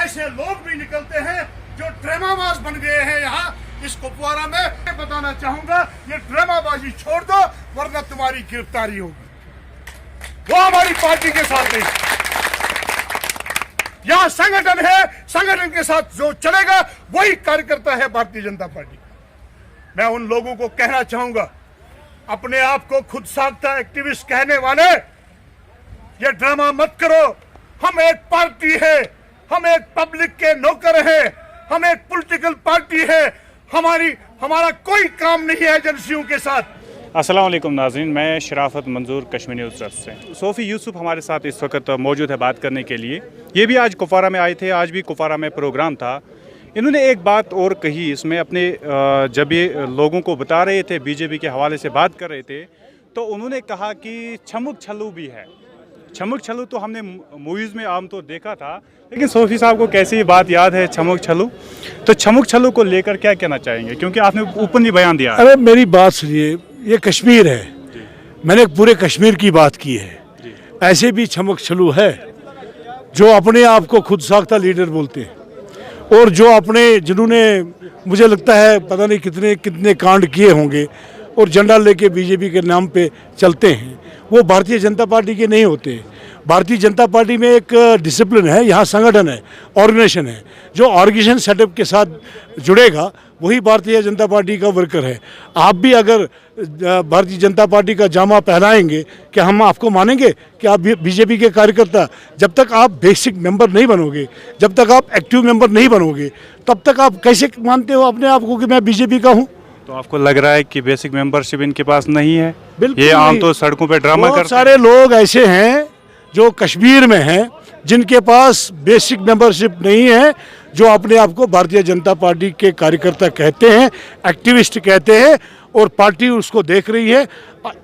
ऐसे लोग भी निकलते हैं जो ड्रामाबाज बन गए हैं यहाँ इस कुपवारा में। मैं बताना चाहूंगा ये ड्रामाबाजी छोड़ दो वरना तुम्हारी गिरफ्तारी होगी। वो हमारी पार्टी के साथ नहीं, यहाँ संगठन है, संगठन के साथ जो चलेगा वही कार्यकर्ता है भारतीय जनता पार्टी। मैं उन लोगों को कहना चाहूंगा, अपने आप को खुद साख्ता एक्टिविस्ट कहने वाले, ये ड्रामा मत करो। हम एक पार्टी है, हम एक पब्लिक के नौकर हैं, हम एक पॉलिटिकल पार्टी है। हमारा कोई काम नहीं है एजेंसियों के साथ। अस्सलाम वालेकुम नाज़रीन, मैं शराफत मंजूर कश्मीर न्यूज़ ट्रस्ट से। सोफ़ी यूसुफ हमारे साथ इस वक्त मौजूद है बात करने के लिए। ये भी आज कुपवारा में आए थे, आज भी कुपवारा में प्रोग्राम था। इन्होंने एक बात और कही इसमें अपने, जब ये लोगों को बता रहे थे, बीजेपी के हवाले से बात कर रहे थे, तो उन्होंने कहा कि छमुक छल्लू भी है। छमुक छल्लू तो हमने मूवीज़ में आमतौर देखा था, लेकिन सोफ़ी साहब को कैसे ये बात याद है छमुक छल्लू? तो छमुक छल्लू को लेकर क्या कहना चाहेंगे, क्योंकि आपने ओपनली बयान दिया है। अरे मेरी बात सुनिए, ये कश्मीर है, मैंने पूरे कश्मीर की बात की है। ऐसे भी छमुक छल्लू है जो अपने आप को खुद साख्ता लीडर बोलते हैं और जो अपने, जिन्होंने मुझे लगता है पता नहीं कितने कितने कांड किए होंगे और झंडा लेके बीजेपी के नाम पे चलते हैं, वो भारतीय जनता पार्टी के नहीं होते। भारतीय जनता पार्टी में एक डिसिप्लिन है, यहाँ संगठन है, ऑर्गेनाइजेशन है। जो ऑर्गेनाइजेशन सेटअप के साथ जुड़ेगा वही भारतीय जनता पार्टी का वर्कर है। आप भी अगर भारतीय जनता पार्टी का जामा पहनाएंगे क्या हम आपको मानेंगे कि आप बीजेपी के कार्यकर्ता? जब तक आप बेसिक मेंबर नहीं बनोगे, जब तक आप एक्टिव मेंबर नहीं बनोगे, तब तक आप कैसे मानते हो अपने आप को कि मैं बीजेपी का हूँ? तो आपको लग रहा है कि बेसिक मेंबरशिप इनके पास नहीं है? बिल्कुल ये आम तो सड़कों पे ड्रामा करते हैं। सारे लोग ऐसे हैं जो कश्मीर में हैं जिनके पास बेसिक मेंबरशिप नहीं है, जो अपने आप को भारतीय जनता पार्टी के कार्यकर्ता कहते हैं, एक्टिविस्ट कहते हैं, और पार्टी उसको देख रही है।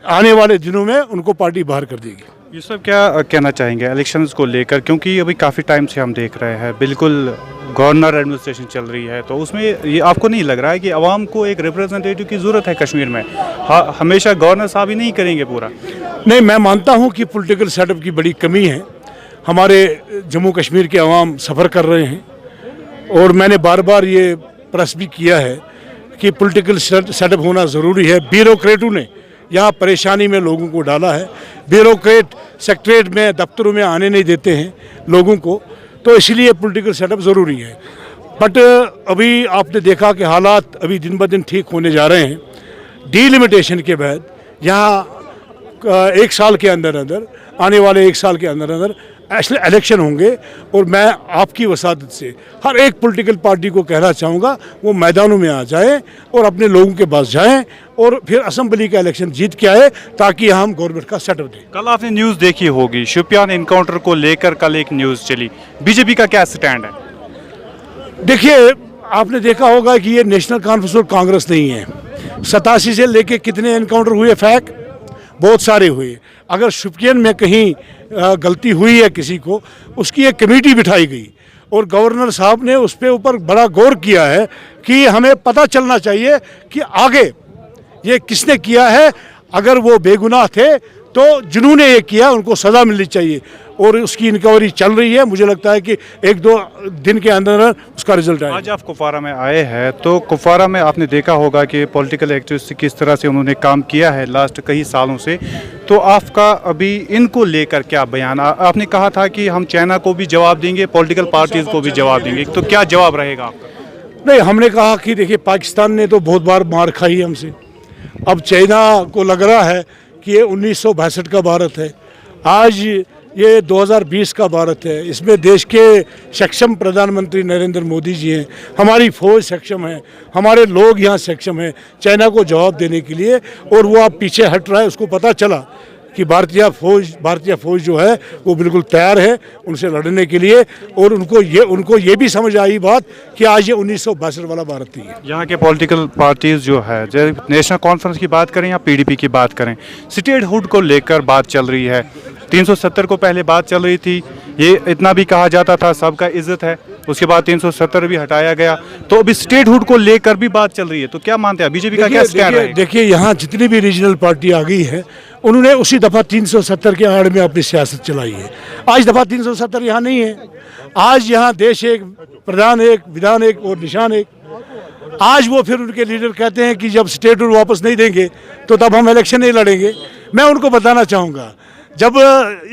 आने वाले दिनों में उनको पार्टी बाहर कर देगी। ये सब क्या कहना चाहेंगे इलेक्शंस को लेकर, क्योंकि अभी काफ़ी टाइम से हम देख रहे हैं बिल्कुल गवर्नर एडमिनिस्ट्रेशन चल रही है, तो उसमें ये आपको नहीं लग रहा है कि आवाम को एक रिप्रेजेंटेटिव की ज़रूरत है कश्मीर में? हमेशा गवर्नर साहब ही नहीं करेंगे पूरा। नहीं, मैं मानता हूं कि पॉलिटिकल सेटअप की बड़ी कमी है। हमारे जम्मू कश्मीर के अवाम सफ़र कर रहे हैं और मैंने बार बार ये प्रेस भी किया है कि पॉलिटिकल सेटअप होना ज़रूरी है। ब्यूरोक्रेटों ने यहाँ परेशानी में लोगों को डाला है। ब्यूरोक्रेट सेक्रेटरीट में, दफ्तरों में आने नहीं देते हैं लोगों को, तो इसलिए पॉलिटिकल सेटअप ज़रूरी है। बट अभी आपने देखा कि हालात अभी दिन ब दिन ठीक होने जा रहे हैं। डीलिमिटेशन के बाद यहाँ एक साल के अंदर अंदर, आने वाले एक साल के अंदर अंदर इलेक्शन होंगे, और मैं आपकी वसादत से हर एक पॉलिटिकल पार्टी को कहना चाहूँगा वो मैदानों में आ जाए और अपने लोगों के पास जाएं और फिर असेंबली का इलेक्शन जीत के आए, ताकि हम गवर्नमेंट का सेटअप दें। कल आपने न्यूज़ देखी होगी, शोपियान इनकाउंटर को लेकर कल एक न्यूज़ चली, बीजेपी का क्या स्टैंड है? देखिए, आपने देखा होगा कि ये नेशनल कॉन्फ्रेंस और कांग्रेस नहीं है। 87 से लेके कितने एनकाउंटर हुए, फैक बहुत सारे हुए। अगर शोपियान में कहीं गलती हुई है किसी को, उसकी एक कमेटी बिठाई गई और गवर्नर साहब ने उस पे ऊपर बड़ा गौर किया है कि हमें पता चलना चाहिए कि आगे ये किसने किया है। अगर वो बेगुनाह थे तो जिन्होंने ये किया उनको सज़ा मिलनी चाहिए, और उसकी इंक्वायरी चल रही है। मुझे लगता है कि 1-2 दिन के अंदर उसका रिजल्ट आएगा। आज आप कुपवारा में आए हैं, तो कुपवारा में आपने देखा होगा कि पॉलिटिकल एक्टिविस्ट किस तरह से उन्होंने काम किया है लास्ट कई सालों से, तो आपका अभी इनको लेकर क्या बयान? आपने कहा था कि हम चाइना को भी जवाब देंगे, पॉलिटिकल पार्टीज़ को भी जवाब देंगे, तो क्या जवाब रहेगा आपका? नहीं, हमने कहा कि देखिए, पाकिस्तान ने तो बहुत बार मार खाई हमसे। अब चाइना को लग रहा है कि ये 1962 का भारत है, आज ये 2020 का भारत है। इसमें देश के सक्षम प्रधानमंत्री नरेंद्र मोदी जी हैं, हमारी फौज सक्षम है, हमारे लोग यहाँ सक्षम हैं चाइना को जवाब देने के लिए, और वो अब पीछे हट रहा है। उसको पता चला कि भारतीय फौज जो है वो बिल्कुल तैयार है उनसे लड़ने के लिए, और उनको ये भी समझ आई बात कि आज ये 1962 वाला भारत नहीं है। यहाँ के पॉलिटिकल पार्टीज़ जो है, जैसे नेशनल कॉन्फ्रेंस की बात करें या पीडीपी की बात करें, स्टेटहुड को लेकर बात चल रही है। 370 को पहले बात चल रही थी, ये इतना भी कहा जाता था सबका इज्जत है, उसके बाद 370 भी हटाया गया, तो अभी स्टेटहुड को लेकर भी बात चल रही है। तो क्या मानते हैं बीजेपी का क्या स्टैंड है? देखिए, यहाँ जितनी भी रीजनल पार्टी आ गई है उन्होंने उसी दफ़ा 370 के आड़ में अपनी सियासत चलाई है। आज दफ़ा 370 यहाँ नहीं है। आज यहाँ देश एक, प्रधान एक, विधान एक और निशान एक। आज वो फिर उनके लीडर कहते हैं कि जब स्टेट रूल वापस नहीं देंगे तो तब हम इलेक्शन नहीं लड़ेंगे। मैं उनको बताना चाहूँगा, जब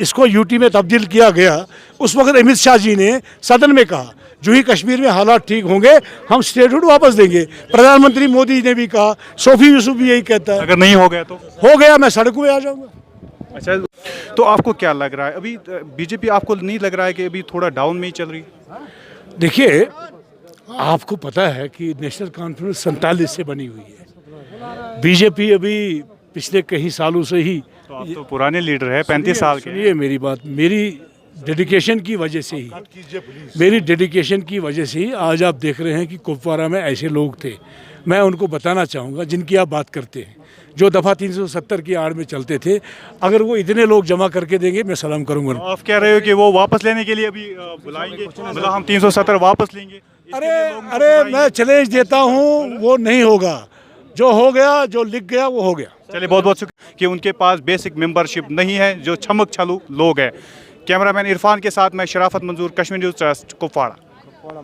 इसको यूटी में तब्दील किया गया उस वक्त अमित शाह जी ने सदन में कहा जो ही कश्मीर में हालात ठीक होंगे हम स्टेट रूल वापस देंगे। प्रधानमंत्री मोदी ने भी कहा, सोफी यूसुफ भी यही कहता है। अगर नहीं हो गया तो हो गया मैं सड़कों में आ जाऊँगा। अच्छा, तो आपको क्या लग रहा है अभी बीजेपी, आपको नहीं लग रहा है कि अभी थोड़ा डाउन में ही चल रही है? देखिए, आपको पता है कि नेशनल कॉन्फ्रेंस 47 से बनी हुई है। बीजेपी अभी पिछले कई सालों से ही, तो आप तो पुराने लीडर हैं, 35 साल के। सुनिए मेरी बात, मेरी डेडिकेशन की वजह से ही, मेरी डेडिकेशन की वजह से ही आज आप देख रहे हैं कि कुपवारा में ऐसे लोग थे। मैं उनको बताना चाहूँगा जिनकी आप बात करते हैं, जो दफ़ा 370 की आड़ में चलते थे, अगर वो इतने लोग जमा करके देंगे मैं सलाम करूँगा। आप कह रहे हो कि वो वापस लेने के लिए अभी बुलाएंगे, मतलब हम 370 वापस लेंगे? अरे मैं चैलेंज देता हूँ, वो नहीं होगा। जो हो गया, जो लिख गया वो हो गया। चलिए, बहुत बहुत शुक्रिया कि उनके पास बेसिक मेंबरशिप नहीं है, जो छमक छलू लोग हैं। कैमरामैन इरफान के साथ मैं शराफत मंजूर, कश्मीर न्यूज़ ट्रस्ट, कुपवाड़ा।